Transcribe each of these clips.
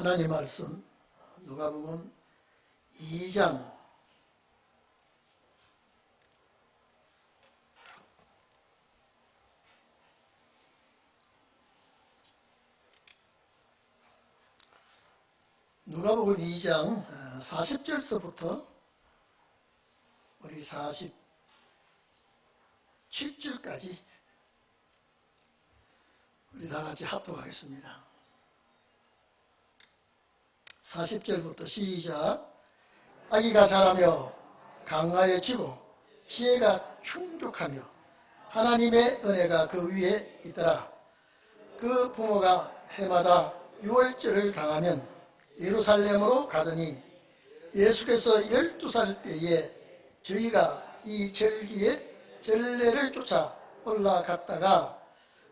하나님 말씀 누가복음 2장 누가복음 2장 40절서부터 우리 47절까지 우리 다 같이 합독하겠습니다. 40절부터 시작. 아기가 자라며 강하여지고 지혜가 충족하며 하나님의 은혜가 그 위에 있더라. 그 부모가 해마다 유월절을 당하면 예루살렘으로 가더니 예수께서 12살 때에 저희가 이 절기에 전례를 쫓아 올라갔다가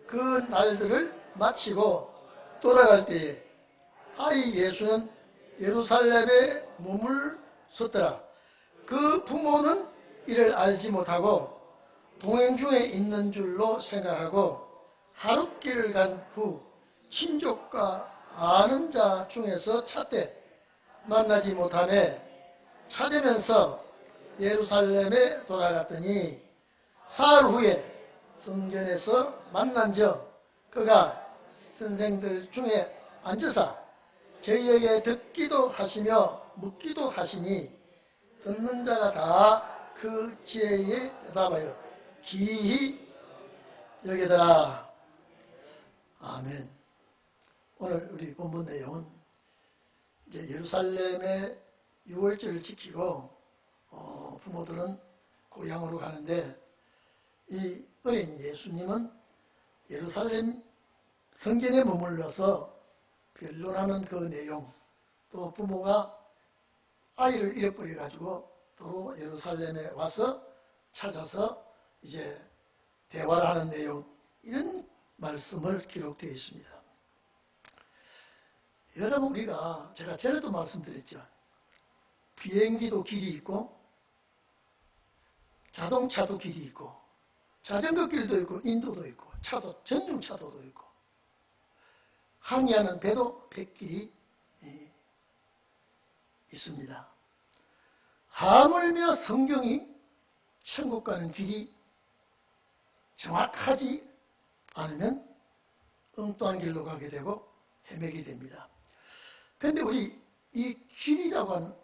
그 날들을 마치고 돌아갈 때에 아이 예수는 예루살렘에 머물렀더라. 그 부모는 이를 알지 못하고 동행 중에 있는 줄로 생각하고 하룻길을 간 후 친족과 아는 자 중에서 찾되 만나지 못하매 찾으면서 예루살렘에 돌아갔더니 사흘 후에 성전에서 만난즉 그가 선생들 중에 앉으사 저희에게 듣기도 하시며 묻기도 하시니 듣는 자가 다 그 지혜에 대답하여 기히 여기더라. 아멘. 오늘 우리 본문 내용은 이제 예루살렘의 유월절을 지키고 부모들은 고향으로 가는데 이 어린 예수님은 예루살렘 성전에 머물러서 변론하는 그 내용, 또 부모가 아이를 잃어버려 가지고 또 예루살렘에 와서 찾아서 이제 대화를 하는 내용, 이런 말씀을 기록되어 있습니다. 여러분, 우리가 제가 전에도 말씀드렸죠. 비행기도 길이 있고 자동차도 길이 있고 자전거 길도 있고 인도도 있고 차도 전용차도도 있고 항해하는 배도 뱃길이 있습니다. 하물며 성경이 천국 가는 길이 정확하지 않으면 엉뚱한 길로 가게 되고 헤매게 됩니다. 그런데 우리 이 길이라고 하는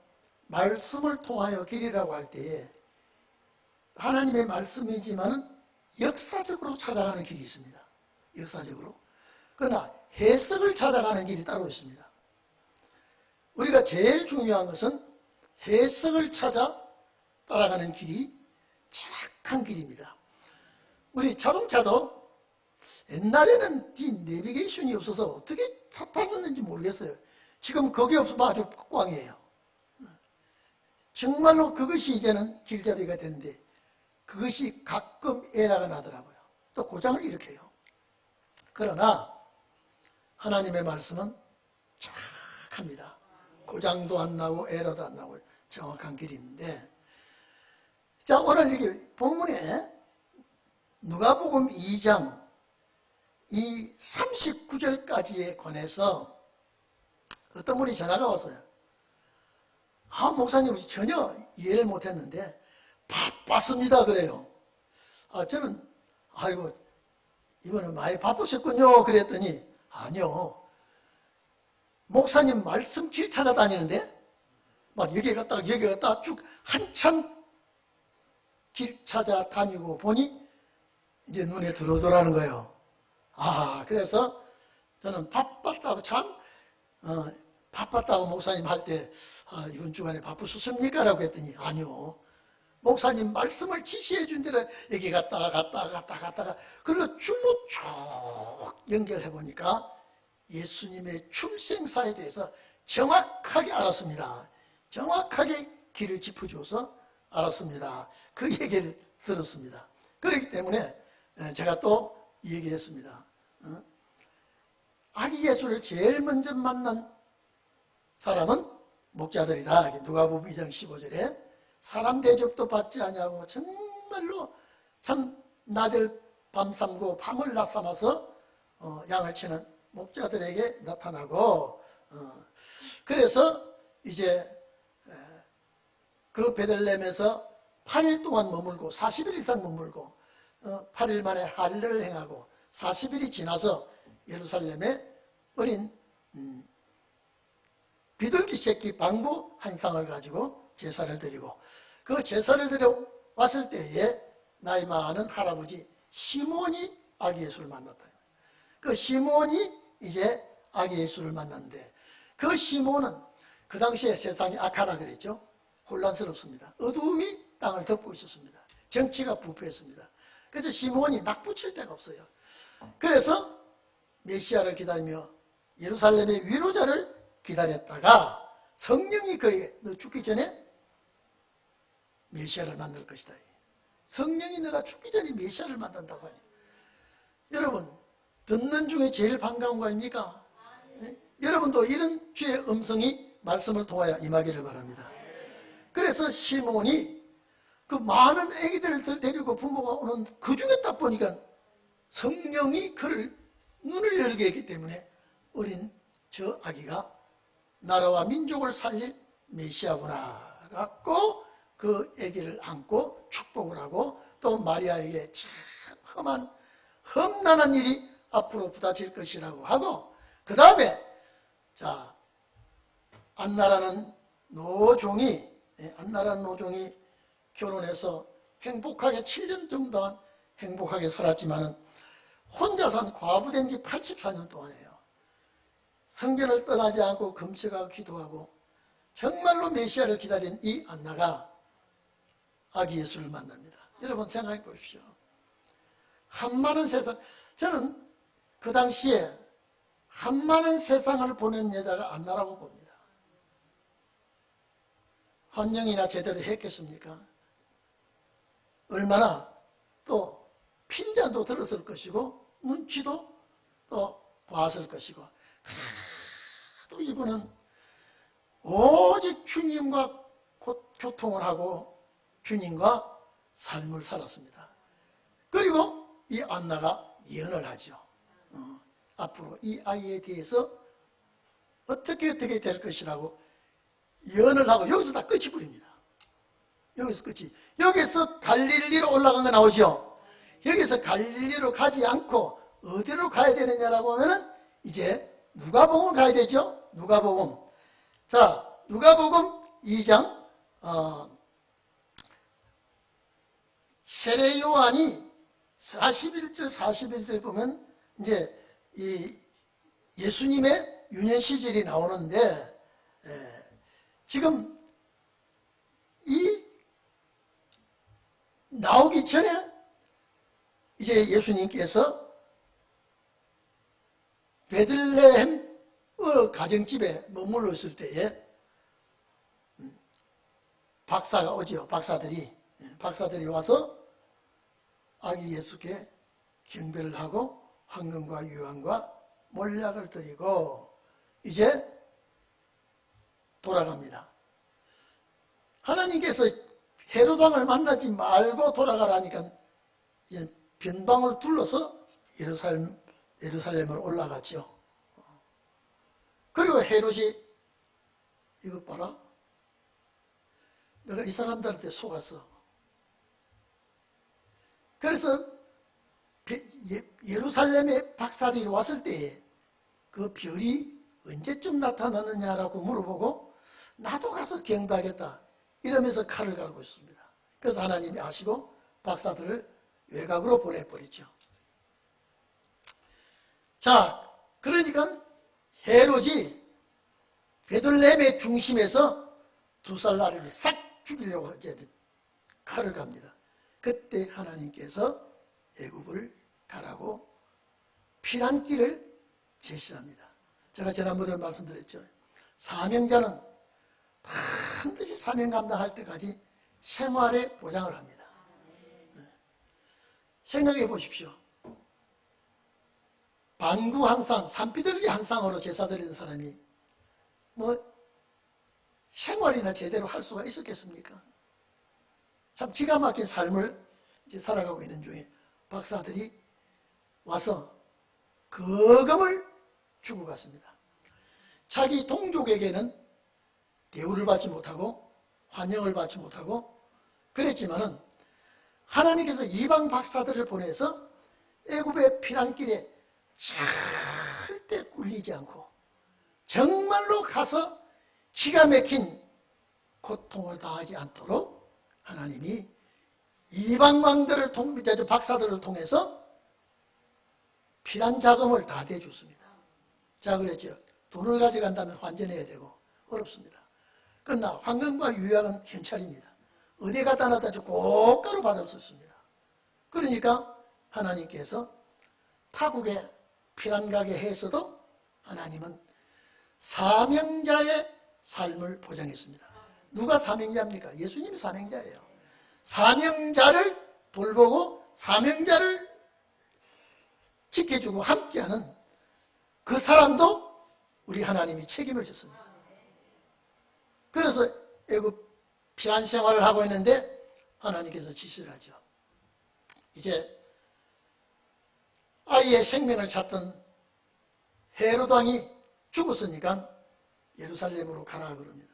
말씀을 통하여 길이라고 할 때에 하나님의 말씀이지만 역사적으로 찾아가는 길이 있습니다. 역사적으로. 그러나 해석을 찾아가는 길이 따로 있습니다. 우리가 제일 중요한 것은 해석을 찾아 따라가는 길이 정확한 길입니다. 우리 자동차도 옛날에는 이 내비게이션이 없어서 어떻게 차 타는지 모르겠어요. 지금 거기 없으면 아주 꽝이에요. 정말로 그것이 이제는 길잡이가 되는데 그것이 가끔 에러가 나더라고요. 또 고장을 일으켜요. 그러나 하나님의 말씀은 정확합니다. 고장도 안 나고 에러도 안 나고 정확한 길인데, 자, 오늘 이게 본문에 누가복음 2장 이 39절까지에 관해서 어떤 분이 전화가 왔어요. 목사님 전혀 이해를 못했는데 바빴습니다 그래요. 저는 아이고 이번엔 많이 바쁘셨군요 그랬더니 아니요, 목사님 말씀 길 찾아다니는데 막 여기 갔다가 여기 갔다가 쭉 한참 길 찾아다니고 보니 이제 눈에 들어오더라는 거예요. 그래서 저는 바빴다고 바빴다고 목사님 할 때 이번 주간에 바쁘셨습니까? 라고 했더니 아니요, 목사님 말씀을 지시해 준 대로 여기 갔다가 그걸로 쭉 연결해 보니까 예수님의 출생사에 대해서 정확하게 알았습니다. 정확하게 길을 짚어줘서 알았습니다. 그 얘기를 들었습니다. 그렇기 때문에 제가 또 이 얘기를 했습니다. 아기 예수를 제일 먼저 만난 사람은 목자들이다. 누가복음 2장 15절에 사람 대접도 받지 아니하고 정말로 참 낮을 밤삼고 밤을 낮삼아서 양을 치는 목자들에게 나타나고 그래서 이제 그 베들레헴에서 8일 동안 머물고 40일 이상 머물고 8일 만에 할례를 행하고 40일이 지나서 예루살렘에 어린 비둘기 새끼 방부 한 쌍을 가지고 제사를 드리고, 그 제사를 드려 왔을 때에 나이 많은 할아버지 시몬이 아기 예수를 만났다. 그 시몬이 이제 아기 예수를 만났는데, 그 시몬은 그 당시에 세상이 악하다 그랬죠. 혼란스럽습니다. 어두움이 땅을 덮고 있었습니다. 정치가 부패했습니다. 그래서 시몬이 낙붙일 데가 없어요. 그래서 메시아를 기다리며 예루살렘의 위로자를 기다렸다가 성령이 그에게, 너 죽기 전에 메시아를 만날 것이다. 성령이 너가 죽기 전에 메시아를 만난다고 하니, 여러분 듣는 중에 제일 반가운 거 아닙니까? 여러분도 이런 주의 음성이 말씀을 통하여 임하기를 바랍니다. 그래서 시몬이 그 많은 아기들을 데리고 부모가 오는 그 중에 딱 보니까 성령이 그를 눈을 열게 했기 때문에 어린 저 아기가 나라와 민족을 살릴 메시아구나 라고 그 아기를 안고 축복을 하고, 또 마리아에게 참 험난한 일이 앞으로 부닥칠 것이라고 하고, 그 다음에 자 안나라는 노종이 결혼해서 행복하게 7년 정도만 행복하게 살았지만은 혼자 산 과부된 지 84년 동안이에요. 성전을 떠나지 않고 금식하고 기도하고 정말로 메시아를 기다린 이 안나가 아기 예수를 만납니다. 여러분 생각해 보십시오. 한많은 세상, 저는 그 당시에 한많은 세상을 보낸 여자가 안나라고 봅니다. 환영이나 제대로 했겠습니까? 얼마나 또 핀잔도 들었을 것이고 눈치도 또 봤을 것이고, 또 이분은 오직 주님과 교통을 하고 주님과 삶을 살았습니다. 그리고 이 안나가 예언을 하죠. 앞으로 이 아이에 대해서 어떻게 될 것이라고 예언을 하고, 여기서 다 끝이 부립니다. 여기서 끝이. 여기서 갈릴리로 올라간 거 나오죠. 여기서 갈릴리로 가지 않고 어디로 가야 되느냐라고 하면은 이제 누가복음 가야 되죠. 누가복음. 자, 누가복음 2장 세례 요한이 41절 보면 이제 이 예수님의 유년 시절이 나오는데, 지금 이 나오기 전에 이제 예수님께서 베들레헴 가정집에 머물러 있을 때에 박사가 오죠. 박사들이 와서 아기 예수께 경배를 하고 황금과 유황과 몰약을 드리고 이제 돌아갑니다. 하나님께서 헤롯 왕을 만나지 말고 돌아가라니까 이제 변방을 둘러서 예루살렘으로 올라갔죠. 그리고 헤롯이 이것 봐라, 내가 이 사람들한테 속았어. 그래서 예루살렘에 박사들이 왔을 때에 그 별이 언제쯤 나타나느냐라고 물어보고 나도 가서 경배하겠다 이러면서 칼을 갈고 있습니다. 그래서 하나님이 아시고 박사들을 외곽으로 보내버리죠. 자, 그러니까 헤롯이 베들레헴의 중심에서 2살 나리를 싹 죽이려고 이제 칼을 갑니다. 그때 하나님께서 애굽을 가라고 피난길을 제시합니다. 제가 지난번에 말씀드렸죠. 사명자는 반드시 사명 감당할 때까지 생활의 보장을 합니다. 생각해 보십시오. 방구 한 쌍, 산비둘기 한 쌍으로 제사 드리는 사람이 생활이나 제대로 할 수가 있었겠습니까? 참 기가 막힌 삶을 이제 살아가고 있는 중에 박사들이 와서 거금을 주고 갔습니다. 자기 동족에게는 대우를 받지 못하고 환영을 받지 못하고 그랬지만은 하나님께서 이방 박사들을 보내서 애굽의 피난길에 절대 꿀리지 않고 정말로 가서 기가 막힌 고통을 당하지 않도록 하나님이 이방 왕들을 박사들을 통해서 피난 자금을 다 대줬습니다. 자, 그랬죠. 돈을 가져간다면 환전해야 되고 어렵습니다. 그러나 황금과 유약은 현찰입니다. 어디 갖다 놨다 고가로 받을 수 있습니다. 그러니까 하나님께서 타국에 피난 가게 해서도 하나님은 사명자의 삶을 보장했습니다. 누가 사명자입니까? 예수님이 사명자예요. 사명자를 돌보고 사명자를 지켜주고 함께하는 그 사람도 우리 하나님이 책임을 졌습니다. 그래서 애굽 피난 생활을 하고 있는데 하나님께서 지시를 하죠. 이제 아이의 생명을 찾던 헤롯 왕이 죽었으니까 예루살렘으로 가라 그럽니다.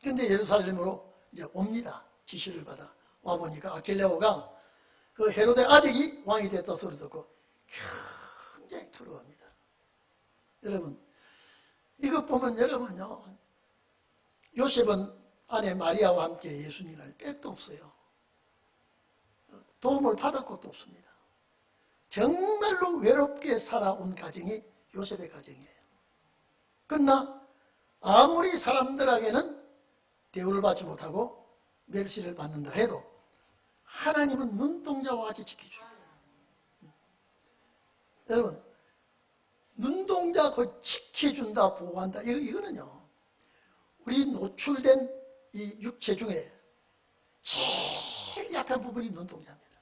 그런데 예루살렘으로 이제 옵니다. 지시를 받아 와보니까 아킬레오가 그 헤롯의 아들이 왕이 됐다 소리 듣고 굉장히 두려워합니다. 여러분, 이것 보면 여러분요, 요셉은 아내 마리아와 함께 예수님이 갈 백도 없어요. 도움을 받을 것도 없습니다. 정말로 외롭게 살아온 가정이 요셉의 가정이에요. 그러나 아무리 사람들에게는 대우를 받지 못하고 멸시를 받는다 해도 하나님은 눈동자와 같이 지켜줍니다. 여러분, 눈동자 그 지켜준다, 보호한다, 이거는요, 우리 노출된 이 육체 중에 제일 약한 부분이 눈동자입니다.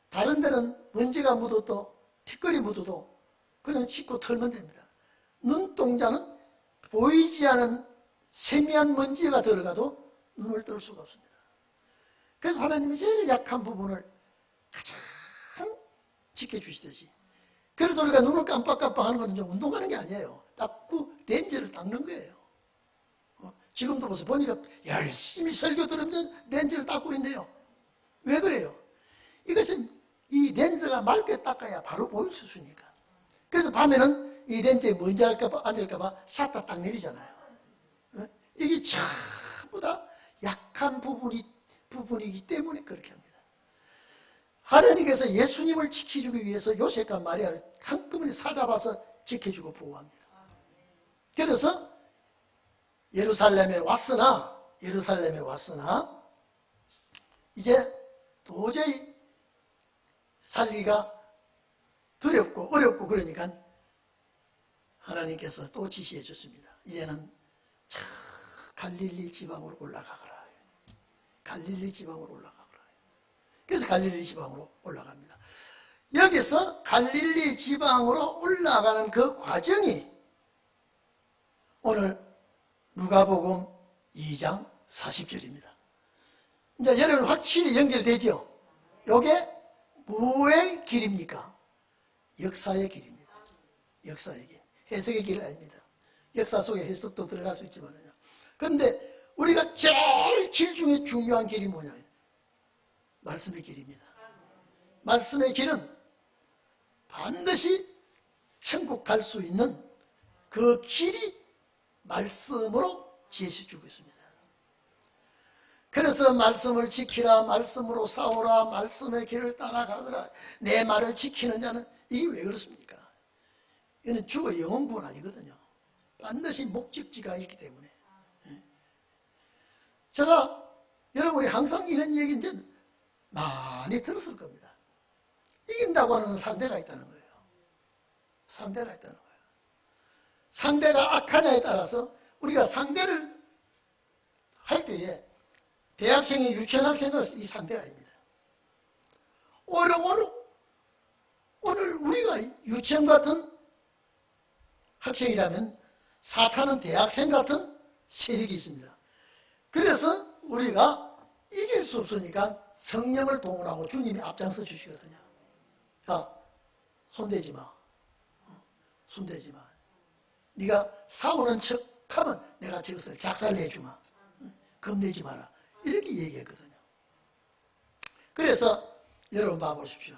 다른 데는 먼지가 묻어도 티끌이 묻어도 그냥 씻고 털면 됩니다. 눈동자는 보이지 않은 세미한 먼지가 들어가도 눈을 뜰 수가 없습니다. 그래서 하나님이 제일 약한 부분을 가장 지켜주시듯이, 그래서 우리가 눈을 깜빡깜빡 하는 건 운동하는 게 아니에요. 자꾸 렌즈를 닦는 거예요. 지금도 보세요. 보니까 열심히 설교 들으면 렌즈를 닦고 있네요. 왜 그래요? 이것은 이 렌즈가 맑게 닦아야 바로 보일 수 있으니까. 그래서 밤에는 이 렌즈에 먼지 앉을까봐 샷다 딱 내리잖아요. 이게 전부 다 약한 부분이기 때문에 그렇게 합니다. 하나님께서 예수님을 지켜주기 위해서 요셉과 마리아를 한꺼번에 사잡아서 지켜주고 보호합니다. 그래서 예루살렘에 왔으나 이제 도저히 살기가 두렵고 어렵고 그러니까 하나님께서 또 지시해 줬습니다. 이제는 갈릴리 지방으로 올라가거라. 갈릴리 지방으로 올라가거라. 그래서 갈릴리 지방으로 올라갑니다. 여기서 갈릴리 지방으로 올라가는 그 과정이 오늘 누가복음 2장 40절입니다. 이제 여러분 확실히 연결되죠? 이게 뭐의 길입니까? 역사의 길입니다. 역사의 길. 해석의 길 아닙니다. 역사 속에 해석도 들어갈 수 있지만요. 그런데 우리가 제일 길 중에 중요한 길이 뭐냐? 말씀의 길입니다. 말씀의 길은 반드시 천국 갈 수 있는 그 길이 말씀으로 제시해주고 있습니다. 그래서 말씀을 지키라, 말씀으로 싸우라, 말씀의 길을 따라가더라, 내 말을 지키는 자는, 이게 왜 그렇습니까? 이는 죽어 영혼구원 아니거든요. 반드시 목적지가 있기 때문에. 제가 여러분이 항상 이런 얘기 이제 많이 들었을 겁니다. 이긴다고 하는 상대가 있다는 거예요. 상대가 있다는 거예요. 상대가 악하냐에 따라서 우리가 상대를 할 때에 대학생이 유치원 학생은 이 상대가 아닙니다. 오늘 우리가 유치원 같은 학생이라면 사탄은 대학생 같은 세력이 있습니다. 그래서 우리가 이길 수 없으니까 성령을 동원하고 주님이 앞장서 주시거든요. 자, 손대지 마. 손대지 마. 네가 싸우는 척하면 내가 저것을 작살내 주마. 겁내지 마라. 이렇게 얘기했거든요. 그래서 여러분 봐보십시오.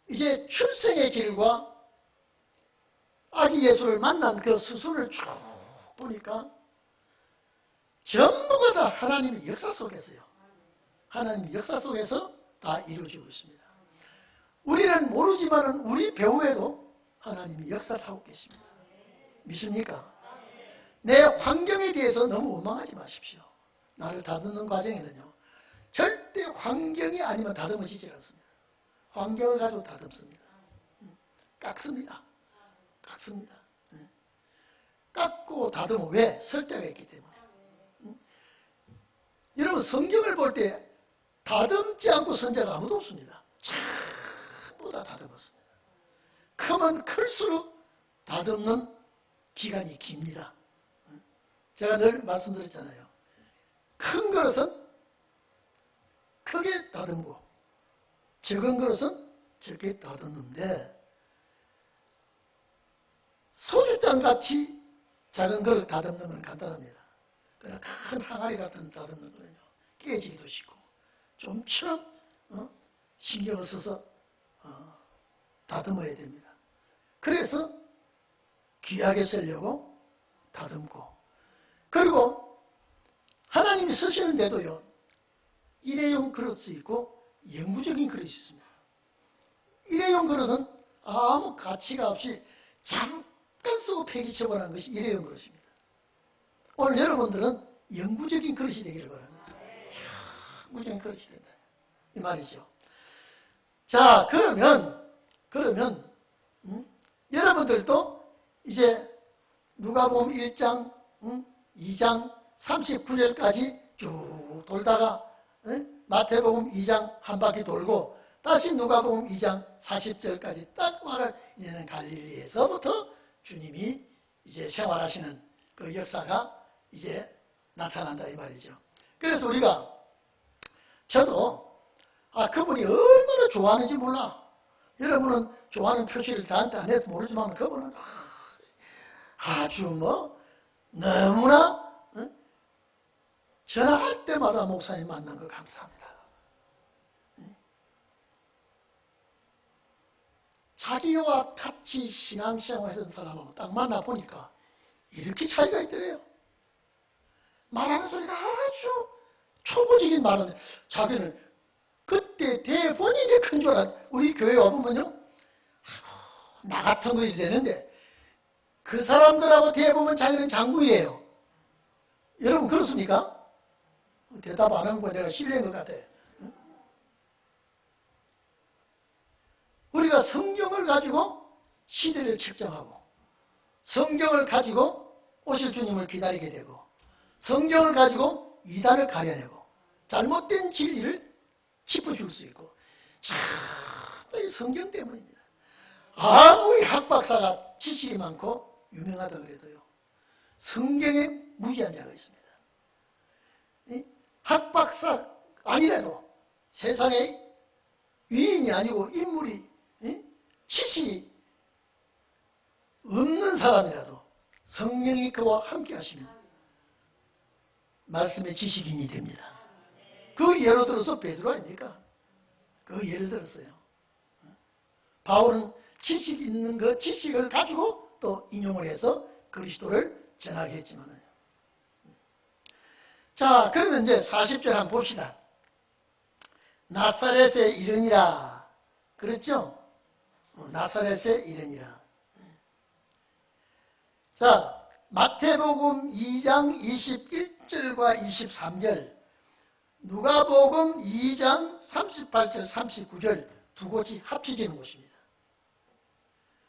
이제 출생의 길과 아기 예수를 만난 그 수순을 쭉 보니까 전부가 다 하나님의 역사 속에서요. 하나님의 역사 속에서 다 이루어지고 있습니다. 우리는 모르지만 우리 배후에도 하나님이 역사를 하고 계십니다. 믿습니까? 내 환경에 대해서 너무 원망하지 마십시오. 나를 다듬는 과정에는요, 절대 환경이 아니면 다듬어지지 않습니다. 환경을 가지고 다듬습니다. 깎습니다. 깎습니다. 깎고 다듬어. 왜? 설 때가 있기 때문에. 여러분, 성경을 볼 때 다듬지 않고 선 자가 아무도 없습니다. 전부 다 다듬었습니다. 크면 클수록 다듬는 기간이 깁니다. 제가 늘 말씀드렸잖아요. 큰 그릇은 크게 다듬고 적은 그릇은 적게 다듬는데, 소주잔같이 작은 그릇 다듬는 건 간단합니다. 그러나 큰 항아리 같은 다듬는 거는요, 깨지기도 쉽고 좀처럼 신경을 써서 다듬어야 됩니다. 그래서 귀하게 쓰려고 다듬고, 그리고 하나님이 쓰시는데도요, 일회용 그릇이 있고 영구적인 그릇이 있습니다. 일회용 그릇은 아무 가치가 없이 잠깐 쓰고 폐기처분하는 것이 일회용 그릇입니다. 오늘 여러분들은 영구적인 그릇이 되기를 바랍니다. 영구적인 그릇이 된다, 이 말이죠. 자, 그러면 여러분들도 이제 누가복음 1장, 2장 39절까지 쭉 돌다가 마태복음 2장 한 바퀴 돌고 다시 누가복음 2장 40절까지 딱 와가 이제는 갈릴리에서부터 주님이 이제 생활하시는 그 역사가 이제 나타난다, 이 말이죠. 그래서 우리가, 저도 그분이 얼마나 좋아하는지 몰라. 여러분은 좋아하는 표시를 저한테 안 해도 모르지만 그분은 아주 너무나 전화할 때마다 목사님 만난 거 감사합니다. 자기와 같이 신앙생활 하던 사람하고 딱 만나보니까 이렇게 차이가 있더래요. 말하는 소리가 아주 초보적인 말은, 자기는 그때 대본이 이제 큰 줄 알았. 우리 교회 와보면요, 나 같은 거 되는데 그 사람들하고 대보면 자기는 장구이에요. 여러분 그렇습니까? 대답 안 한 거 내가 실례인 것 같아요. 우리가 성경을 가지고 시대를 측정하고, 성경을 가지고 오실 주님을 기다리게 되고, 성경을 가지고 이단을 가려내고 잘못된 진리를 짚어줄 수 있고, 참 이 성경 때문입니다. 아무리 학박사가 지식이 많고 유명하다 그래도요, 성경에 무지한 자가 있습니다. 학박사 아니라도 세상에 위인이 아니고 인물이 지식이 없는 사람이라도 성령이 그와 함께 하시면 말씀의 지식인이 됩니다. 그 예로 들어서 베드로 아닙니까? 그 예를 들었어요. 바울은 지식 있는 그 지식을 가지고 또 인용을 해서 그리스도를 전하게 했지만은. 자, 그러면 이제 40절 한번 봅시다. 나사렛에 이르니라. 그렇죠? 나사렛에 이르니라. 자, 마태복음 2장 21절과 23절, 누가복음 2장 38절 39절 두 곳이 합쳐지는 곳입니다.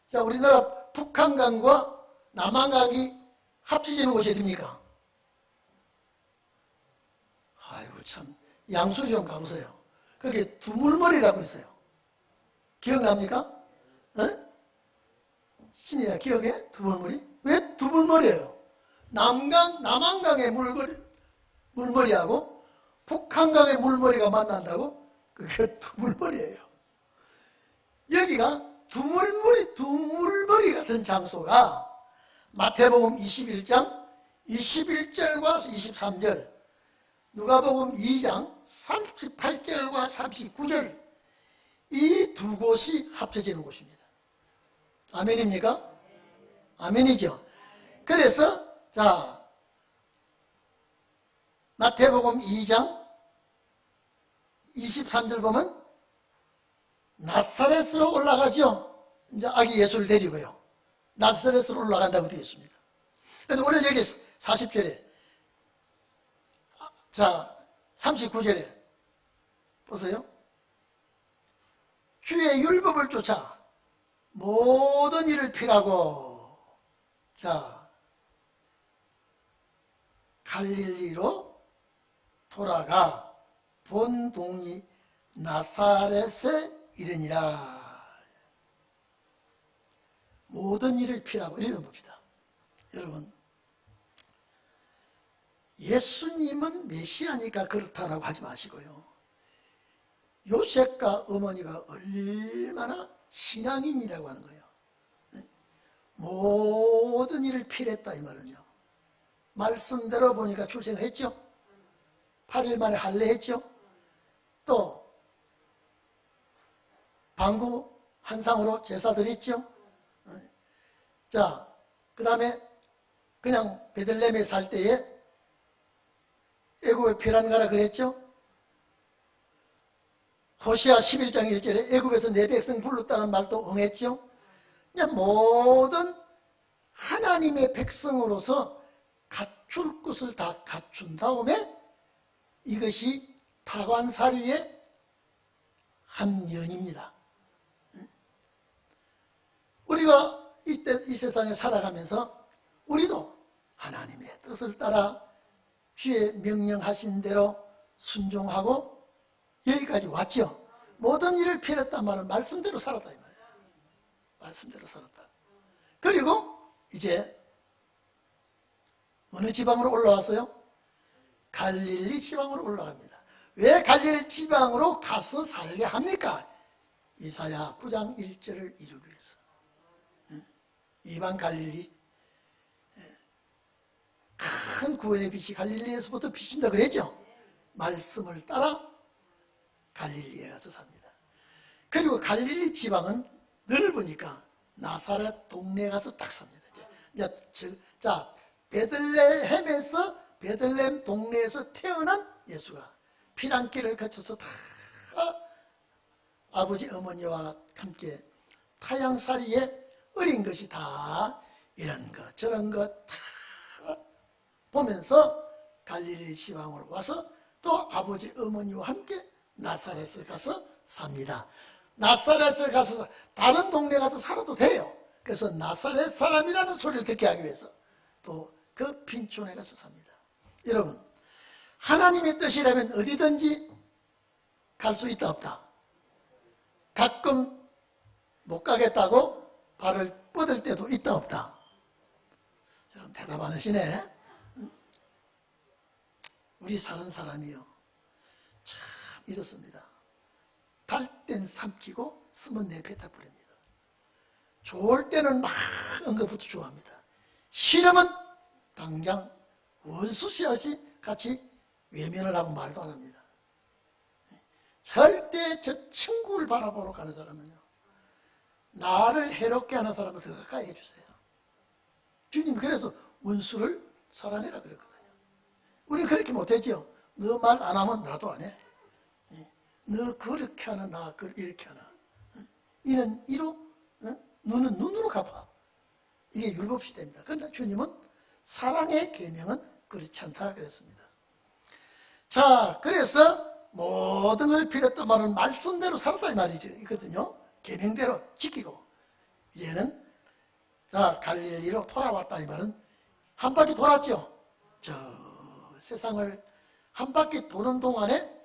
자, 우리나라 북한강과 남한강이 합쳐지는 곳이 어디입니까? 아이고 참, 양수 좀 가보세요. 거기에 두물머리라고 있어요. 기억납니까? 신이야, 기억해? 두물머리? 왜 두물머리예요? 남한강의 물머리하고 북한강의 물머리가 만난다고? 그게 두물머리예요. 여기가 두물머리 같은 장소가 마태복음 21장 21절과 23절, 누가복음 2장 38절과 39절, 이 두 곳이 합쳐지는 곳입니다. 아멘입니까? 아멘이죠. 그래서 자, 마태복음 2장 23절 보면 나사렛으로 올라가죠. 이제 아기 예수를 데리고요. 나사렛으로 올라간다고 되어 있습니다. 그런데 오늘 여기 40절에, 자, 39절에 보세요. 주의 율법을 쫓아 모든 일을 피라고, 자, 갈릴리로 돌아가 본 동이 나사렛에 이르니라. 모든 일을 피라고 읽어봅시다. 여러분, 예수님은 메시아니까 그렇다라고 하지 마시고요, 요셉과 어머니가 얼마나 신앙인이라고 하는 거예요. 모든 일을 피했다 이 말은요, 말씀대로 보니까 출생했죠. 8일 만에 할례했죠. 또 방구 한상으로 제사 드렸죠. 자, 그 다음에 그냥 베들레헴에 살 때에 애굽에 피란 가라 그랬죠. 호시아 11장 1절에 애굽에서 내 백성 불렀다는 말도 응했죠. 그냥 모든 하나님의 백성으로서 갖출 것을 다 갖춘 다음에 이것이 타관살이의 한 면입니다. 우리가 이때 이 세상에 살아가면서 우리도 하나님의 뜻을 따라 주의 명령하신 대로 순종하고 여기까지 왔죠. 모든 일을 피했단 말은 말씀대로 살았다 이 말이에요. 말씀대로 살았다. 그리고 이제 어느 지방으로 올라왔어요? 갈릴리 지방으로 올라갑니다. 왜 갈릴리 지방으로 가서 살게 합니까? 이사야 9장 1절을 이루기 위해서. 이방 갈릴리, 큰 구원의 빛이 갈릴리에서부터 비춘다 그랬죠. 말씀을 따라 갈릴리에 가서 삽니다. 그리고 갈릴리 지방은 넓으니까 나사렛 동네에 가서 딱 삽니다. 자, 베들레헴 동네에서 태어난 예수가 피난길을 거쳐서 다 아버지 어머니와 함께 타향살이에 어린 것이 다 이런 것 저런 것 다 보면서 갈릴리 지방으로 와서 또 아버지 어머니와 함께 나사렛에 가서 삽니다. 나사렛에 가서 다른 동네 가서 살아도 돼요. 그래서 나사렛 사람이라는 소리를 듣게 하기 위해서 또 그 빈촌에 가서 삽니다. 여러분, 하나님의 뜻이라면 어디든지 갈 수 있다 없다? 가끔 못 가겠다고 발을 뻗을 때도 있다 없다? 여러분 대답 안 하시네. 우리 사는 사람이요 참 이렇습니다. 달 땐 삼키고 쓰면 내뱉어 버립니다. 좋을 때는 막 언급부터 좋아합니다. 싫으면 당장 원수씨앗이 같이 외면을 하고 말도 안 합니다. 절대 저 친구를 바라보러 가는 사람은요, 나를 해롭게 하는 사람은 더 가까이 해주세요. 주님 그래서 원수를 사랑해라 그랬거든요. 우리는 그렇게 못했죠. 너 말 안 하면 나도 안 해. 너 그렇게 하나 나 이렇게 하나. 이는 이로, 눈은 눈으로 갚아. 이게 율법시대입니다. 그러나 주님은 사랑의 계명은 그렇지 않다 그랬습니다. 자, 그래서 모든 걸 필요했던 말은 말씀대로 살았다 이 말이죠. 있거든요. 계명대로 지키고 이제는 자 갈릴리로 돌아왔다 이 말은 한 바퀴 돌았죠. 저 세상을 한 바퀴 도는 동안에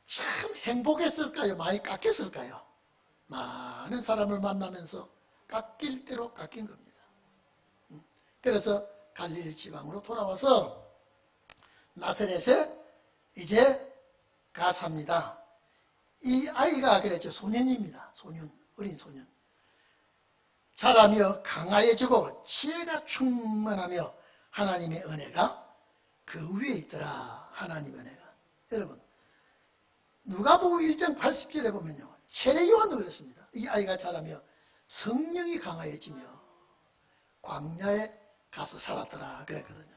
참 행복했을까요? 많이 깎였을까요? 많은 사람을 만나면서 깎일 대로 깎인 겁니다. 그래서 갈릴리 지방으로 돌아와서 나사렛에 이제 가삽니다. 이 아이가 그랬죠. 소년입니다. 소년, 어린 소년. 자라며 강하여지고 지혜가 충만하며 하나님의 은혜가 그 위에 있더라. 하나님의 은혜가. 여러분, 누가복음 1장 80절에 보면요, 세례 요한도 그랬습니다. 이 아이가 자라며 성령이 강하여지며 광야에 가서 살았더라 그랬거든요.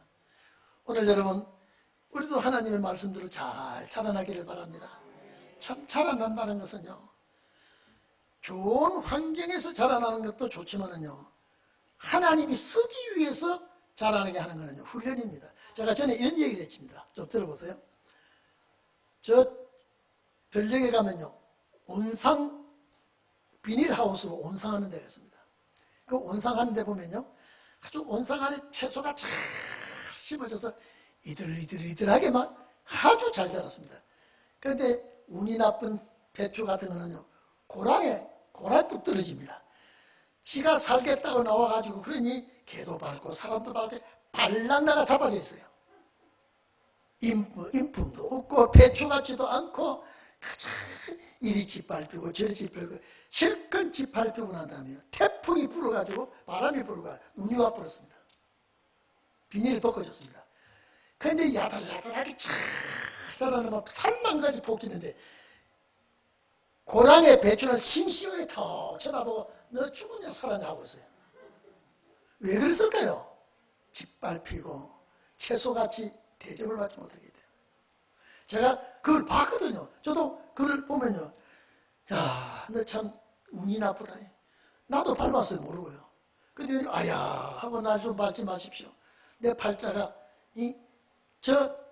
오늘 여러분, 우리도 하나님의 말씀대로 잘 자라나기를 바랍니다. 참 자라난다는 것은요, 좋은 환경에서 자라나는 것도 좋지만은요, 하나님이 쓰기 위해서 자라나게 하는 거는요, 훈련입니다. 제가 전에 이런 얘기를 했습니다. 좀 들어보세요. 저 들녘에 가면요, 온상 비닐하우스로 온상하는 데가 있습니다. 그 온상하는 데 보면요, 아주 온상 안에 채소가 잘 심어져서 이들이들하게 막 아주 잘 자랐습니다. 그런데 운이 나쁜 배추 같은 거는요, 고랑에 뚝 떨어집니다. 지가 살겠다고 나와가지고, 그러니 개도 밟고 사람도 밟고 발랑나가 잡아져 있어요. 인품도 없고 배추 같지도 않고 가장 이리 짓밟히고 저리 짓밟히고 실컷 짓밟히고 난 다음에 태풍이 불어가지고 바람이 불어가 눈이 와버렸습니다. 비닐을 벗겨졌습니다. 그런데 야들야들하게 잘 자라는 막 산만까지 복지는데, 고랑의 배추는 심심하게 턱 쳐다보고 너 죽었냐 살았냐 하고 있어요. 왜 그랬을까요? 짓밟히고 채소같이 대접을 받지 못하게 돼요. 제가 그걸 봤거든요. 저도 그걸 보면요, 야, 너 참 운이 나쁘다. 나도 밟았어요. 모르고요. 근데 아야 하고 나 좀 밟지 마십시오. 내 팔자가 저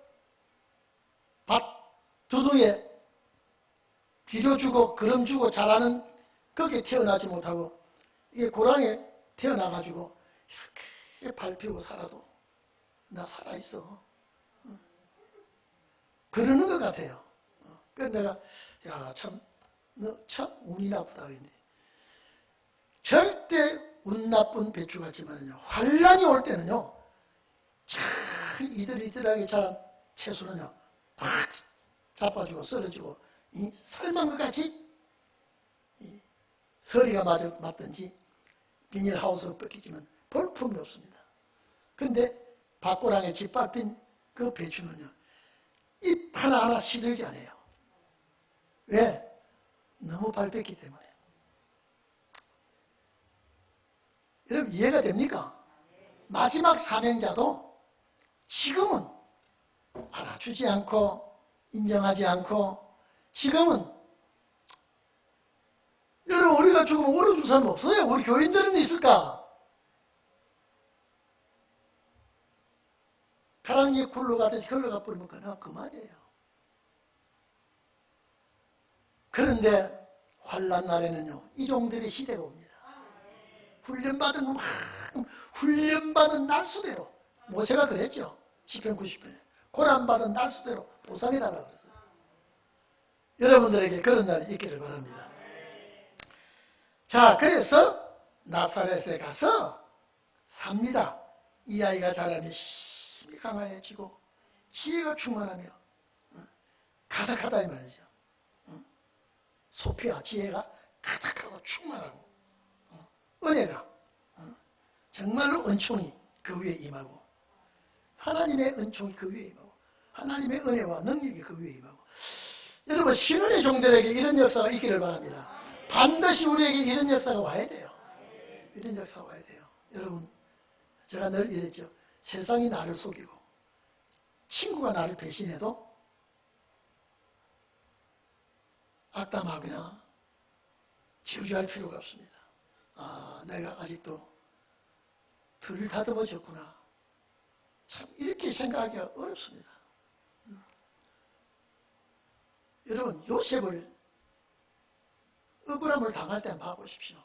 밭 두둥에 비료 주고 거름 주고 자라는 거기에 태어나지 못하고 이게 고랑에 태어나가지고 이렇게 밟히고 살아도 나 살아있어. 그러는 것 같아요. 그래서 내가 야, 참 너 참 운이 나쁘다 그랬네. 절대 운 나쁜 배추 같지만요, 환란이 올 때는요, 참 이들이들하게 자란 채소는요 팍 잡아주고 썰어주고 설만 것 같이 서리가 맞든지 비닐하우스가 벗기지만 볼품이 없습니다. 그런데 밭고랑에 짓밟힌 그 배추는요, 잎 하나하나 시들지 않아요. 왜? 너무 밟혔기 때문에. 여러분 이해가 됩니까? 마지막 사명자도 지금은 알아주지 않고 인정하지 않고, 지금은 여러분 우리가 죽으면 울어줄 사람 없어요. 우리 교인들은 있을까? 가랑이 굴러가듯이 흘러가 버리면 그만이에요. 그런데 환난 날에는요, 이종들의 시대가 옵니다. 훈련받은 날수대로, 모세가 그랬죠. 시편 90편에 고난받은 날수대로 보상해달라고 그랬어요. 여러분들에게 그런 날이 있기를 바랍니다. 자, 그래서 나사렛에 가서 삽니다. 이 아이가 자라며 힘이 강해지고 지혜가 충만하며 가득하다 이 말이죠. 소피아 지혜가 가득하고 충만하고 은혜가 정말로 은총이 그 위에 임하고, 하나님의 은총이 그 위에 임하고 하나님의 은혜와 능력이 그 위에 임하고, 여러분 신원의 종들에게 이런 역사가 있기를 바랍니다. 반드시 우리에게 이런 역사가 와야 돼요. 이런 역사가 와야 돼요. 여러분 제가 늘 이랬죠. 세상이 나를 속이고 친구가 나를 배신해도 악담하거나 지우지할 필요가 없습니다. 아, 내가 아직도 덜 다듬어졌구나. 참 이렇게 생각하기가 어렵습니다. 여러분 요셉을 억울함을 당할 때 한번 봐보십시오.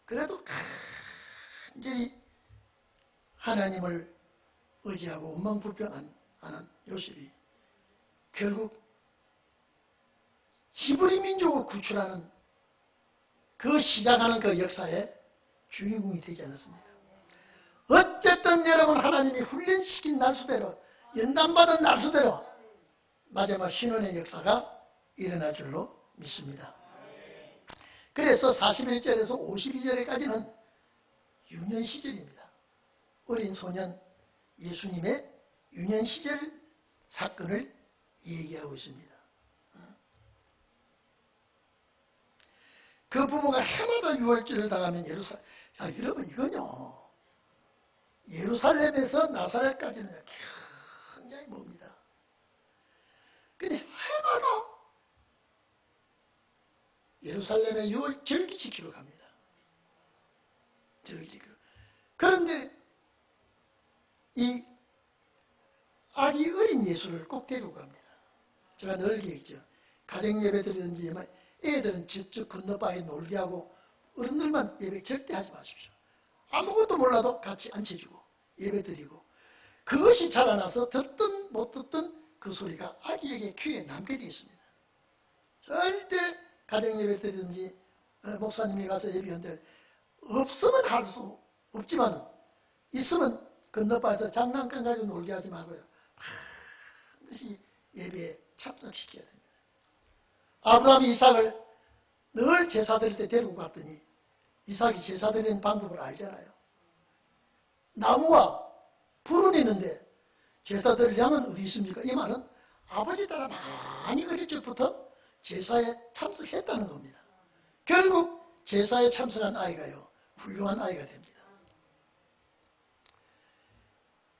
그래도 간절히 하나님을 의지하고 원망불평하는 요셉이 결국 히브리 민족을 구출하는 그 시작하는 그 역사의 주인공이 되지 않았습니까? 어쨌든 여러분 하나님이 훈련시킨 날수대로, 연단받은 날수대로 마지막 신원의 역사가 일어날 줄로 믿습니다. 그래서 41절에서 52절까지는 유년 시절입니다. 어린 소년 예수님의 유년 시절 사건을 얘기하고 있습니다. 그 부모가 해마다 유월절을 당하면 여러분 이건요, 예루살렘에서 나사렛까지는 굉장히 멉니다. 근데 해마다 예루살렘의 유월 절기 지키러 갑니다. 절기 지키러. 그런데 이 아기 어린 예수를 꼭 데리고 갑니다. 제가 늘 얘기했죠. 가정 예배 드리든지 애들은 저쪽 건너바에 놀게 하고 어른들만 예배 절대 하지 마십시오. 아무것도 몰라도 같이 앉혀주고 예배 드리고, 그것이 자라나서 듣든 못 듣든 그 소리가 아기에게 귀에 남게 되어 있습니다. 절대 가정 예배 드리든지 목사님이 가서 예배하는데 없으면 할 수 없지만 있으면 건너바에서 장난감 가지고 놀게 하지 말고요, 반드시 예배에 참석시켜야 됩니다. 아브라함이 이삭을 늘 제사 드릴 때 데리고 갔더니 이삭이 제사 드리는 방법을 알잖아요. 나무와 불은 있는데 제사 드릴 양은 어디 있습니까? 이 말은 아버지 따라 많이 어릴 적부터 제사에 참석했다는 겁니다. 결국 제사에 참석한 아이가요, 훌륭한 아이가 됩니다.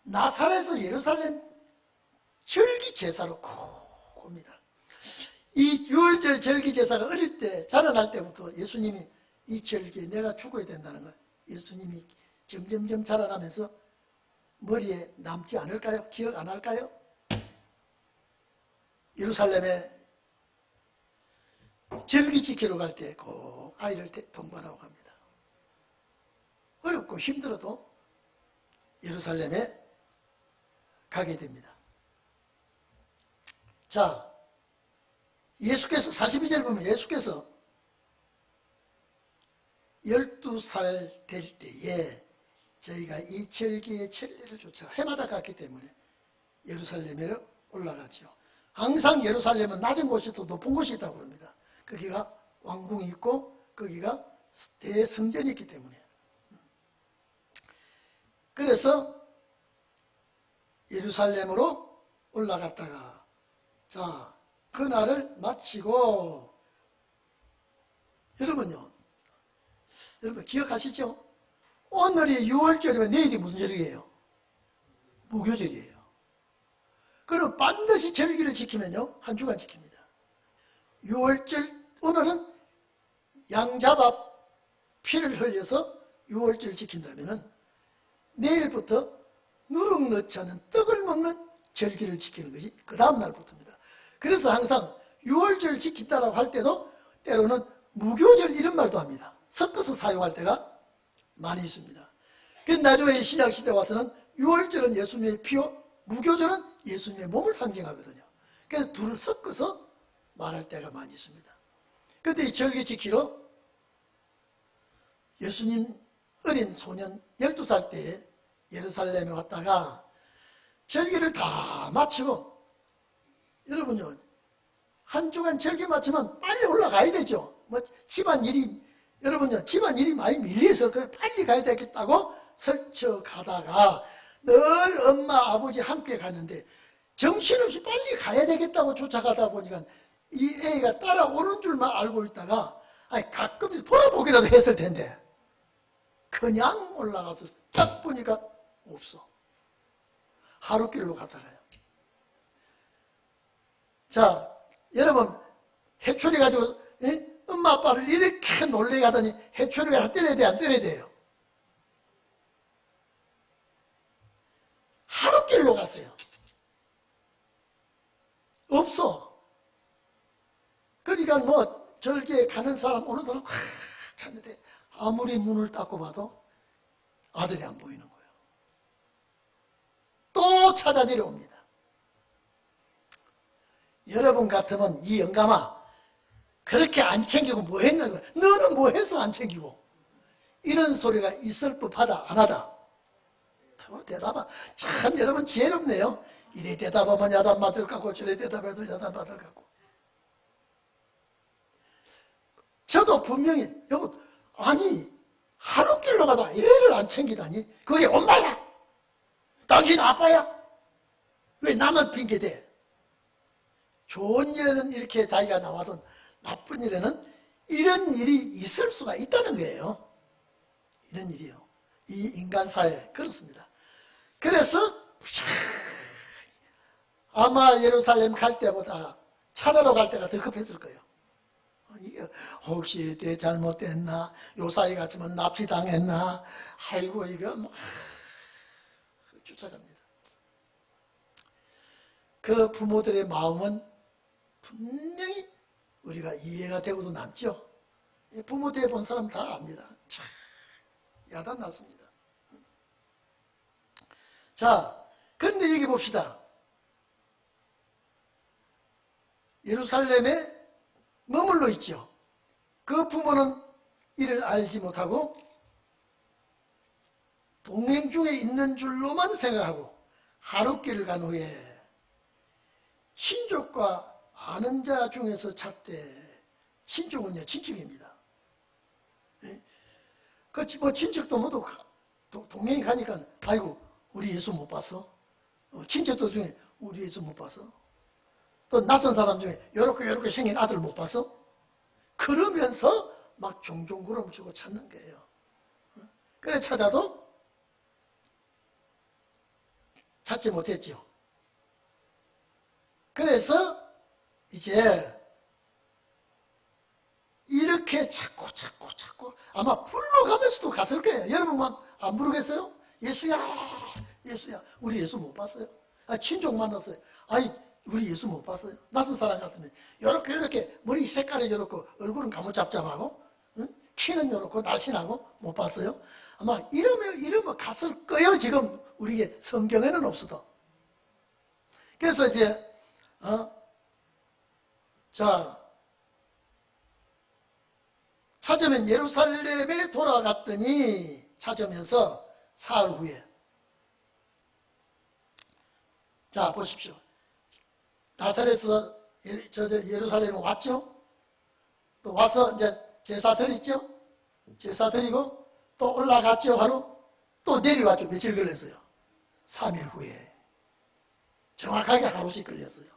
나사렛에서 예루살렘 절기 제사로 꼭 옵니다. 이 유월절 절기 제사가 어릴 때 자라날 때부터 예수님이 이 절기에 내가 죽어야 된다는 걸 예수님이 점점점 자라나면서 머리에 남지 않을까요? 기억 안 할까요? 예루살렘에 절기 지키러 갈 때 꼭 아이를 동반하고 갑니다. 어렵고 힘들어도 예루살렘에 가게 됩니다. 자, 예수께서 42절 보면 예수께서 12살 될 때에 저희가 이 절기의 천리를 쫓아 해마다 갔기 때문에 예루살렘에 올라갔죠. 항상 예루살렘은 낮은 곳이 더 높은 곳이 있다고 합니다. 거기가 왕궁이 있고 거기가 대성전이 있기 때문에. 그래서 예루살렘으로 올라갔다가, 자, 그날을 마치고, 여러분 기억하시죠? 오늘이 6월절이면 내일이 무슨 절기예요? 무교절이에요. 그럼 반드시 절기를 지키면요, 한 주간 지킵니다. 6월절, 오늘은 양 잡아 피를 흘려서 6월절 지킨다면은 내일부터 누룩 넣지 않은 떡을 먹는 절기를 지키는 것이 그 다음 날부터입니다. 그래서 항상 6월절 지킨다라고 할 때도 때로는 무교절 이런 말도 합니다. 섞어서 사용할 때가 많이 있습니다. 그래서 나중에 신약시대 와서는 6월절은 예수님의 피요, 무교절은 예수님의 몸을 상징하거든요. 그래서 둘을 섞어서 말할 때가 많이 있습니다. 그런데 이 절기 지키러 예수님 어린 소년 12살 때에 예루살렘에 왔다가 절기를 다 마치고, 여러분요, 한 주간 절기 마치면 빨리 올라가야 되죠. 집안일이, 여러분요, 집안일이 많이 밀려있을 거예요. 빨리 가야 되겠다고 설쳐가다가 늘 엄마 아버지 함께 가는데 정신없이 빨리 가야 되겠다고 쫓아가다 보니까 이 애가 따라오는 줄만 알고 있다가 가끔 돌아보기라도 했을 텐데 그냥 올라가서 딱 보니까 없어. 하루길로 갔다가요. 자, 여러분, 해초리 가지고 엄마 아빠를 이렇게 놀래게 하더니 해초리가 때려야 돼, 안 때려야 돼요? 하루길로 갔어요. 없어. 그러니까 뭐 절기에 가는 사람 오는 사람 꽉 갔는데 아무리 눈을 닦고 봐도 아들이 안 보이는 거예요. 또 찾아 내려옵니다. 여러분 같으면 이 영감아, 그렇게 안 챙기고 뭐 했냐고, 너는 뭐 해서 안 챙기고, 이런 소리가 있을 법하다 안 하다? 대답하, 참 여러분 지혜롭네요. 이래 대답하면 야단 맞을 것 같고 저래 대답해도 야단 맞을 것 같고. 저도 분명히 여보 아니 하루길로 가다 애를 안 챙기다니 그게 엄마야 당신 아빠야 왜 나만 핑계대. 좋은 일에는 이렇게 자기가 나와도 나쁜 일에는 이런 일이 있을 수가 있다는 거예요. 이런 일이요. 이 인간 사회 그렇습니다. 그래서 아마 예루살렘 갈 때보다 찾아러 갈 때가 더 급했을 거예요. 이게 혹시 내 잘못됐나? 요 사이 같으면 납치당했나? 아이고 이거 막 쫓아갑니다. 그 부모들의 마음은 분명히 우리가 이해가 되고도 남죠. 부모 대본 사람 다 압니다. 참 야단났습니다. 자, 그런데 여기 봅시다. 예루살렘에 머물러 있죠. 그 부모는 이를 알지 못하고 동행 중에 있는 줄로만 생각하고 하룻길을 간 후에 친족과 아는 자 중에서 찾되, 친족은요 친척입니다. 그 뭐 친척도 모두 동행이 가니까 아이고 우리 예수 못 봤어? 친척들 중에 우리 예수 못 봤어? 또 낯선 사람 중에 요렇게 생긴 아들 못 봤어? 그러면서 막 종종 구름치고 찾는 거예요. 그래 찾아도 찾지 못했죠. 그래서 이제 이렇게 찾고 아마 불러가면서도 갔을 거예요. 여러분 막 안 부르겠어요? 예수야 예수야 우리 예수 못 봤어요? 친족 만났어요. 아이 우리 예수 못 봤어요? 낯선 사람 같으면 요렇게 머리 색깔이 요렇고 얼굴은 가무잡잡하고 키는 요렇고 날씬하고 못 봤어요? 아마 이러면 갔을 거예요. 지금 우리의 성경에는 없어도. 그래서 이제 자 찾으면 예루살렘에 돌아갔더니 찾으면서 사흘 후에 자 보십시오. 나사렛에서 예루살렘에 왔죠. 또 와서 이제 제사 드렸죠. 제사 드리고 또 올라갔죠. 바로 또 내려왔죠. 며칠 걸렸어요? 3일 후에 정확하게 하루씩 걸렸어요.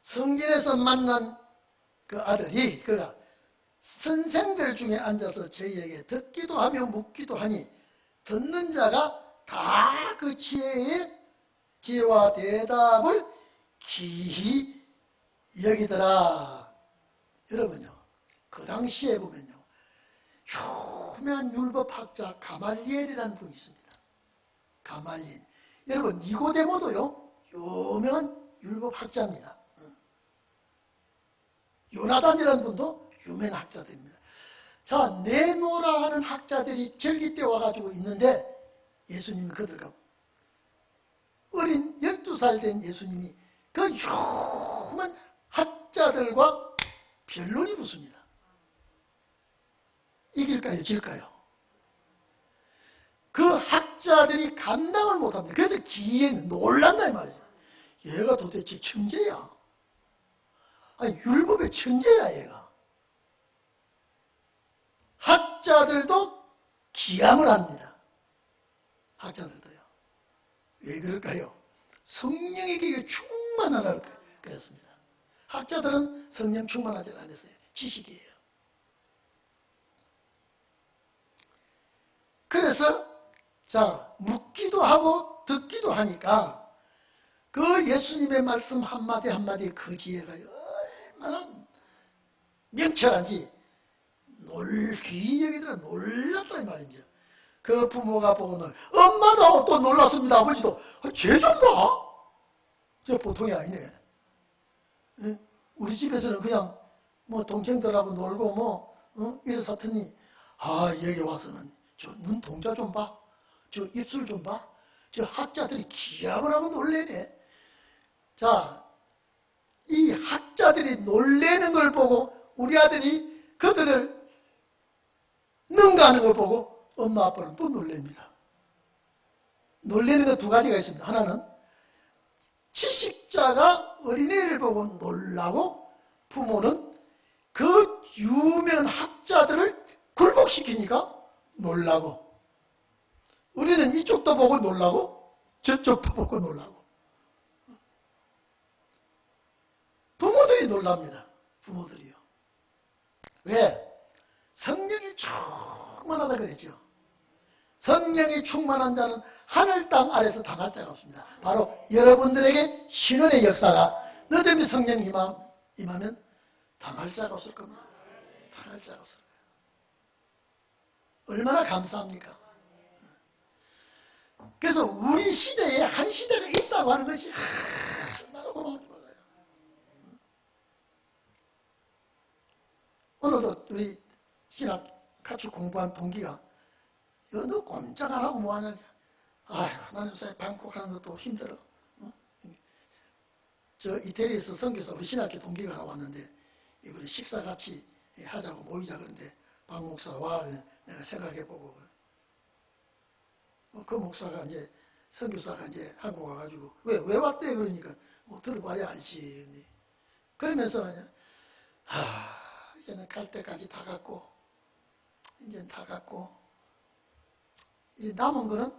성전에서 만난 그 아들이 그가 선생들 중에 앉아서 저희에게 듣기도 하며 묻기도 하니 듣는 자가 다 그 지혜와 대답을 기히 여기더라. 여러분요 그 당시에 보면요 유명한 율법학자 가말리엘이라는 분이 있습니다. 가말리엘. 여러분 니고데모도요 유명한 율법학자입니다. 요나단이라는 분도 유명한 학자들입니다. 자, 내노라 하는 학자들이 절기 때 와가지고 있는데 예수님이 그들과 어린 12살 된 예수님이 그 유명한 학자들과 변론이 붙습니다. 이길까요? 질까요? 그 학자들이 감당을 못합니다. 그래서 기에 놀란다 이 말이죠. 얘가 도대체 천재야. 아니 율법의 천재야 얘가. 학자들도 기함을 합니다. 학자들도요. 왜 그럴까요? 성령에게 충만하라고 그랬습니다. 학자들은 성령 충만하지 않았어요. 지식이에요. 그래서 자 묻기도 하고 듣기도 하니까 그 예수님의 말씀 한마디 한마디 그 지혜가 얼마나 명철한지 귀히 여기더라. 놀랐다 이 말이죠. 그 부모가 보고는 엄마도 또 놀랐습니다. 아버지도 쟤 좀 봐. 저 보통이 아니네. 예? 우리 집에서는 그냥 뭐 동생들하고 놀고 뭐 이래 사더니 여기 와서는 저 눈 동자 좀 봐. 저 입술 좀 봐. 저 학자들이 기함을 하고 놀래네. 자, 이 학자들이 놀래는 걸 보고 우리 아들이 그들을 능가하는 걸 보고 엄마 아빠는 또 놀랍니다. 놀래는 거 두 가지가 있습니다. 하나는 지식자가 어린애를 보고 놀라고 부모는 그 유명한 학자들을 굴복시키니까 놀라고, 우리는 이쪽도 보고 놀라고 저쪽도 보고 놀라고. 부모들이 놀랍니다. 부모들이요. 왜? 성령이 충만하다 그랬죠. 성령이 충만한 자는 하늘 땅 아래서 당할 자가 없습니다. 바로 여러분들에게 신원의 역사가 너점이 성령이 임하면 당할 자가 없을 겁니다. 당할 자가 없을 거예요. 얼마나 감사합니까? 그래서 우리 시대에 한 시대가 있다고 하는 것이 얼마나 고마운지 몰라요. 오늘도 우리 신학 같이 공부한 동기가 너 꼼짝 안 하고 뭐하냐. 아휴, 나는 요새 방콕하는 것도 힘들어. 저 이태리에서 선교사 우리 신학교 동기가 하나 왔는데 이번에 식사 같이 하자고 모이자 그러는데 박 목사가 와. 내가 생각해보고 그 목사가 이제 선교사가 이제 한국 와가지고 왜 왔대 그러니까 뭐 들어봐야 알지. 그러면서 이제는 갈 때까지 다 갔고 이제는 다 갔고 이제 남은 거는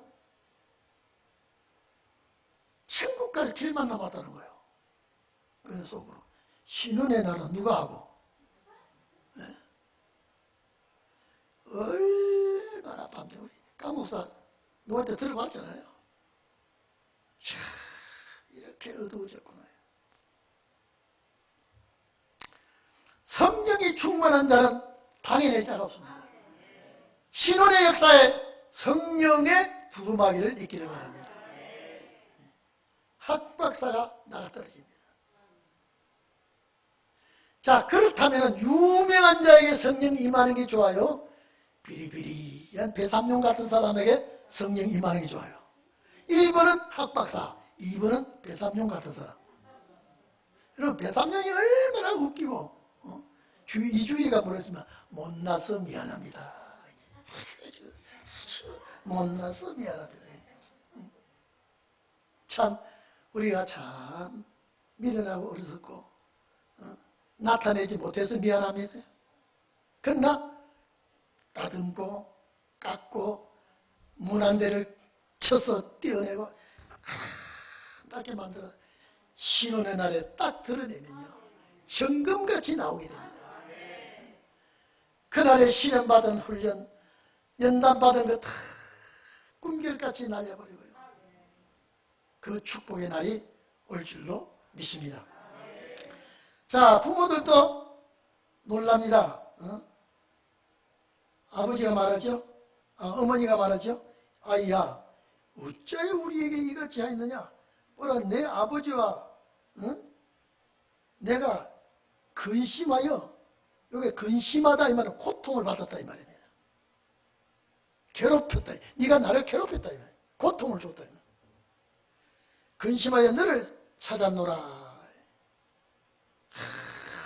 천국 갈 길만 남았다는 거예요. 그래서 신혼의 날은 누가 하고? 네? 얼마나 밤새 우리 까목사 노할 때 들어봤잖아요. 참 이렇게 어두워졌구나. 성령이 충만한 자는 방해낼 자가 없습니다. 신혼의 역사에 성령의 두루마기를 잊기를 바랍니다. 학박사가 나가 떨어집니다. 자, 그렇다면 유명한 자에게 성령이 임하는 게 좋아요? 비리비리한 배삼룡 같은 사람에게 성령이 임하는 게 좋아요? 1번은 학박사, 2번은 배삼룡 같은 사람. 여러분, 배삼룡이 얼마나 웃기고 이주일이가 보냈으면 못나서 미안합니다. 못나서 미안합니다. 참 우리가 참 미련하고 어리석고 나타내지 못해서 미안합니다. 그러나 다듬고 깎고 문안대를 쳐서 떼어내고 낫게 만들어 신혼의 날에 딱 드러내면요 정금같이 나오게 됩니다. 그날에 신원받은 훈련 연단받은 거 다 꿈결같이 날려버리고요. 그 축복의 날이 올 줄로 믿습니다. 자, 부모들도 놀랍니다. 아버지가 말하죠. 어머니가 말하죠. 아이야, 어찌하여 우리에게 이같이 하였느냐. 뭐라 내 아버지와 내가 근심하여, 여기 근심하다 이 말은 고통을 받았다 이 말입니다. 괴롭혔다. 네가 나를 괴롭혔다 이 말이야. 고통을 줬다 이 말이야. 근심하여 너를 찾았노라.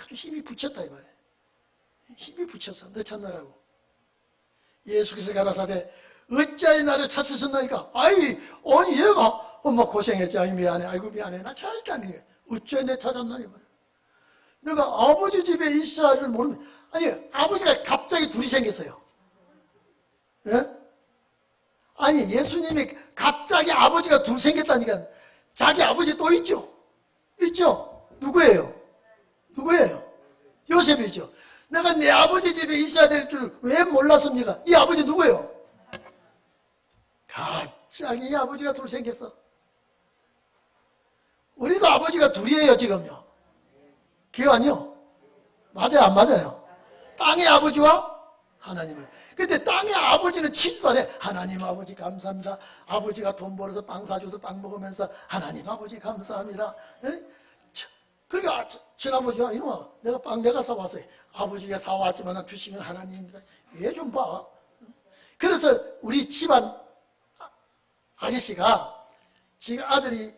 아주 힘이 붙였다 이 말이야. 힘이 붙였어. 너 찾느라고. 예수께서 가라사대 어찌하여 나를 찾으셨나이까. 아니 얘가 엄마 고생했지. 아이 미안해. 아이고 미안해. 나 절대 안 해. 어찌하여 내 찾았나 이 말이야. 내가 아버지 집에 있어야를 모르면, 아니 아버지가 갑자기 둘이 생겼어요. 예? 아니 예수님이 갑자기 아버지가 둘 생겼다니까. 자기 아버지 또 있죠? 있죠? 누구예요? 요셉이죠. 내가 내 아버지 집에 있어야 될 줄 왜 몰랐습니까? 이 아버지 누구예요? 갑자기 이 아버지가 둘 생겼어. 우리도 아버지가 둘이에요 지금요. 기억 아니요? 맞아요 안 맞아요? 땅의 아버지와 하나님을. 근데 땅의 아버지는 치지도 않아. 하나님 아버지 감사합니다. 아버지가 돈 벌어서 빵 사줘도 빵 먹으면서 하나님 아버지 감사합니다. 에? 그러니까 친아버지가 이놈아 내가 빵 내가 사왔어요. 아버지가 사왔지만 주신 건 하나님입니다. 얘 좀 봐. 그래서 우리 집안 아저씨가 지금 아들이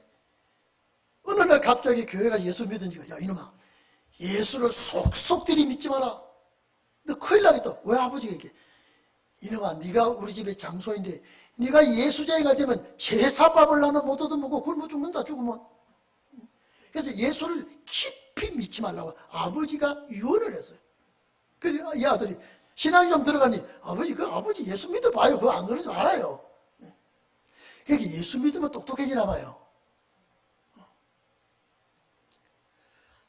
어느 날 갑자기 교회가 예수 믿으니까 야 이놈아 예수를 속속들이 믿지 마라. 너 큰일 나겠다. 왜 아버지가 이렇게 이놈아 네가 우리 집의 장소인데 네가 예수자가 되면 제사밥을 나는 못 얻어먹고 굶어 죽는다 죽으면. 그래서 예수를 깊이 믿지 말라고 아버지가 유언을 했어요. 그래서 이 아들이 신앙이 좀 들어가니 아버지 예수 믿어봐요. 그거 안 그런 줄 알아요. 그러니까 예수 믿으면 똑똑해지나 봐요.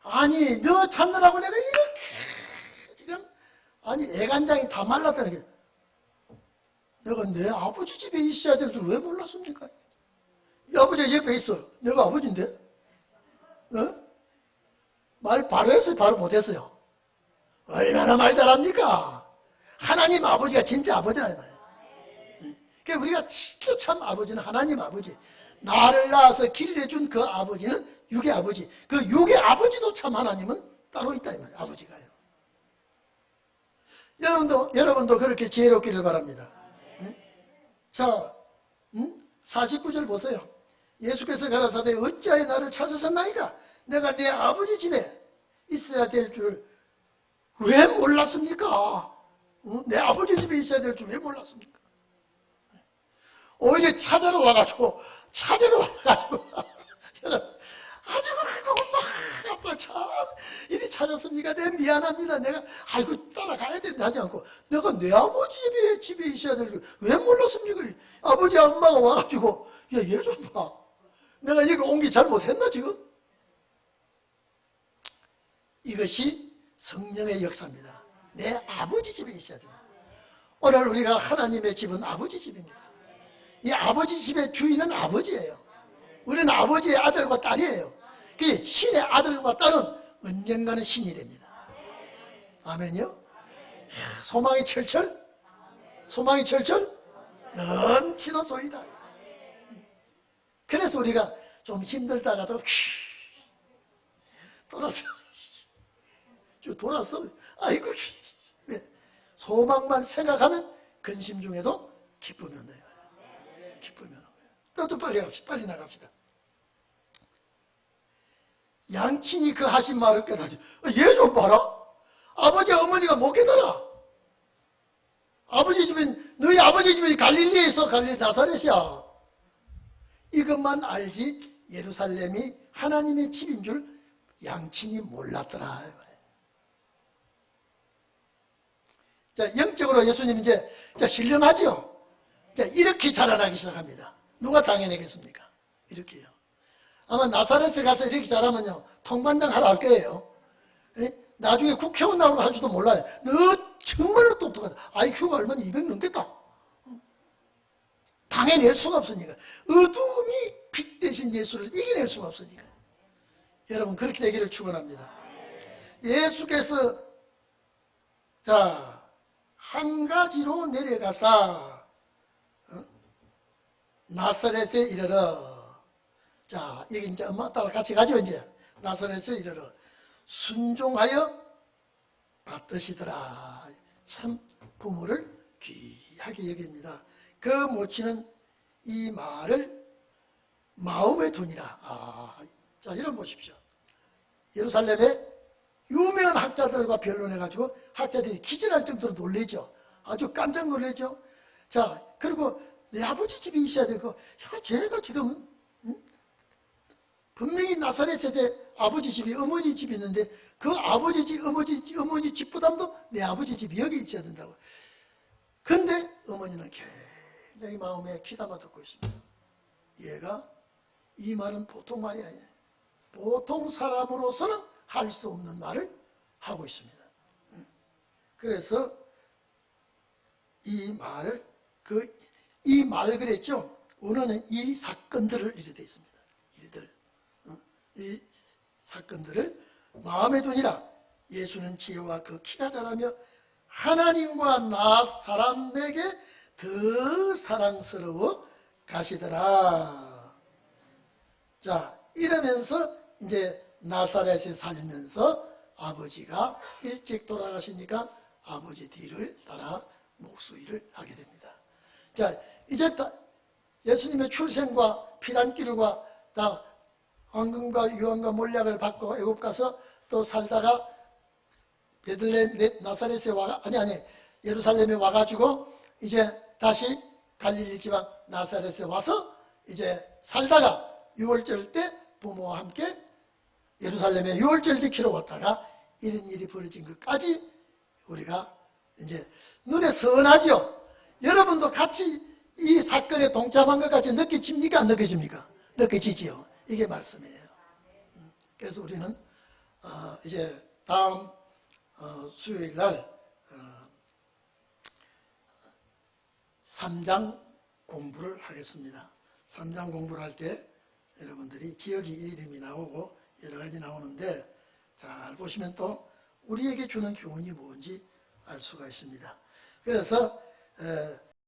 아니 너 찾느라고 내가 이렇게 지금 애간장이 다 말랐다는 게 내가 내 아버지 집에 있어야 될 줄 왜 몰랐습니까? 이 아버지가 옆에 있어. 내가 아버지인데? 어? 말 바로 했어요? 바로 못했어요? 얼마나 말 잘합니까? 하나님 아버지가 진짜 아버지라 이 말이에요. 그러니까 우리가 진짜 참 아버지는 하나님 아버지. 나를 낳아서 길러준 그 아버지는 육의 아버지. 그 육의 아버지도 참 하나님은 따로 있다 이 말이에요. 아버지가요. 여러분도 그렇게 지혜롭기를 바랍니다. 자, 49절 보세요. 예수께서 가라사대 어찌하여 나를 찾으셨나이까? 내가 내 아버지 집에 있어야 될 줄 왜 몰랐습니까? 내 아버지 집에 있어야 될 줄 왜 몰랐습니까? 오히려 찾으러 와가지고 여러분 아주 막 아빠 참 이리 찾았습니까? 내가 미안합니다. 내가 아이고 따라가야 된다 하지 않고 내가 내 아버지 집에 있어야 될 줄 왜 몰랐습니까? 아버지 엄마가 와가지고 야 얘 좀 봐. 내가 여기 온 게 잘못했나 지금? 이것이 성령의 역사입니다. 내 아버지 집에 있어야 돼요. 오늘 우리가 하나님의 집은 아버지 집입니다. 이 아버지 집의 주인은 아버지예요. 우리는 아버지의 아들과 딸이에요. 그 신의 아들과 딸은 언젠가는 신이 됩니다. 아멘요? 소망이 철철? 소망이 철철? 넘치도소이다. 그래서 우리가 좀 힘들다가도 돌아서 아이고 소망만 생각하면 근심 중에도 기쁨이 온다. 기쁨이 오는 거예요. 또 빨리 나갑시다. 양친이 그 하신 말을 깨닫지. 얘 좀 봐라. 아버지 어머니가 못 깨달아. 너희 아버지 집은 갈릴리에 있어. 갈릴리 나사렛이야. 이것만 알지 예루살렘이 하나님의 집인 줄 양친이 몰랐더라. 자, 영적으로 예수님 이제 신령하죠? 자, 이렇게 자라나기 시작합니다. 누가 당해내겠습니까? 이렇게요. 아마 나사렛에 가서 이렇게 자라면요, 통반장 하라 할 거예요. 에? 나중에 국회의원 나오고 할지도 몰라요. 너 정말로 똑똑하다. IQ가 얼마나 200 넘겠다. 당해낼 수가 없으니까. 어둠이 빛 대신 예수를 이겨낼 수가 없으니까. 여러분, 그렇게 되기를 축원합니다. 예수께서, 자, 한 가지로 내려가사 나사렛에 이르러. 자, 여기 이제 엄마 따라 같이 가죠. 이제 나사렛에 이르러 순종하여 받으시더라. 참 부모를 귀하게 여깁니다. 그 모친은 이 말을 마음에 두니라. 자, 이런 보십시오. 예루살렘에 유명한 학자들과 변론해가지고 학자들이 기절할 정도로 놀래죠. 아주 깜짝 놀래죠. 자, 그리고 내 아버지 집이 있어야 되고, 야, 제가 지금 분명히 나사렛에 아버지 집이 어머니 집이 있는데 그 아버지 집, 어머니 집보다도 내 아버지 집이 여기 있어야 된다고. 근데 어머니는 굉장히 마음에 귀담아 듣고 있습니다. 얘가 이 말은 보통 말이 아니에요. 보통 사람으로서는 할 수 없는 말을 하고 있습니다. 그래서 이 말을 이 말 그랬죠. 오늘은 이 사건들을 이렇게 되어 있습니다. 이 사건들을 마음에 두니라. 예수는 지혜와 그 키가 자라며 하나님과 나 사람에게 더 사랑스러워 가시더라. 자, 이러면서 이제 나사렛에 살면서 아버지가 일찍 돌아가시니까 아버지 뒤를 따라 목수일을 하게 됩니다. 자, 이제 예수님의 출생과 피난길과 다 황금과 유황과 몰약을 받고 애굽 가서 또 살다가 베들레헴 나사렛에 예루살렘에 와가지고 이제 다시 갈릴리 지방 나사렛에 와서 이제 살다가 6월절 때 부모와 함께 예루살렘에 유월절 지키러 왔다가 이런 일이 벌어진 것까지 우리가 이제 눈에 선하죠. 여러분도 같이 이 사건에 동참한 것 같이 느껴집니까? 안 느껴집니까? 느껴지지요. 이게 말씀이에요. 그래서 우리는 이제 다음 수요일 날 3장 공부를 하겠습니다. 3장 공부를 할 때 여러분들이 지역이 이름이 나오고 여러 가지 나오는데 잘 보시면 또 우리에게 주는 교훈이 뭔지 알 수가 있습니다. 그래서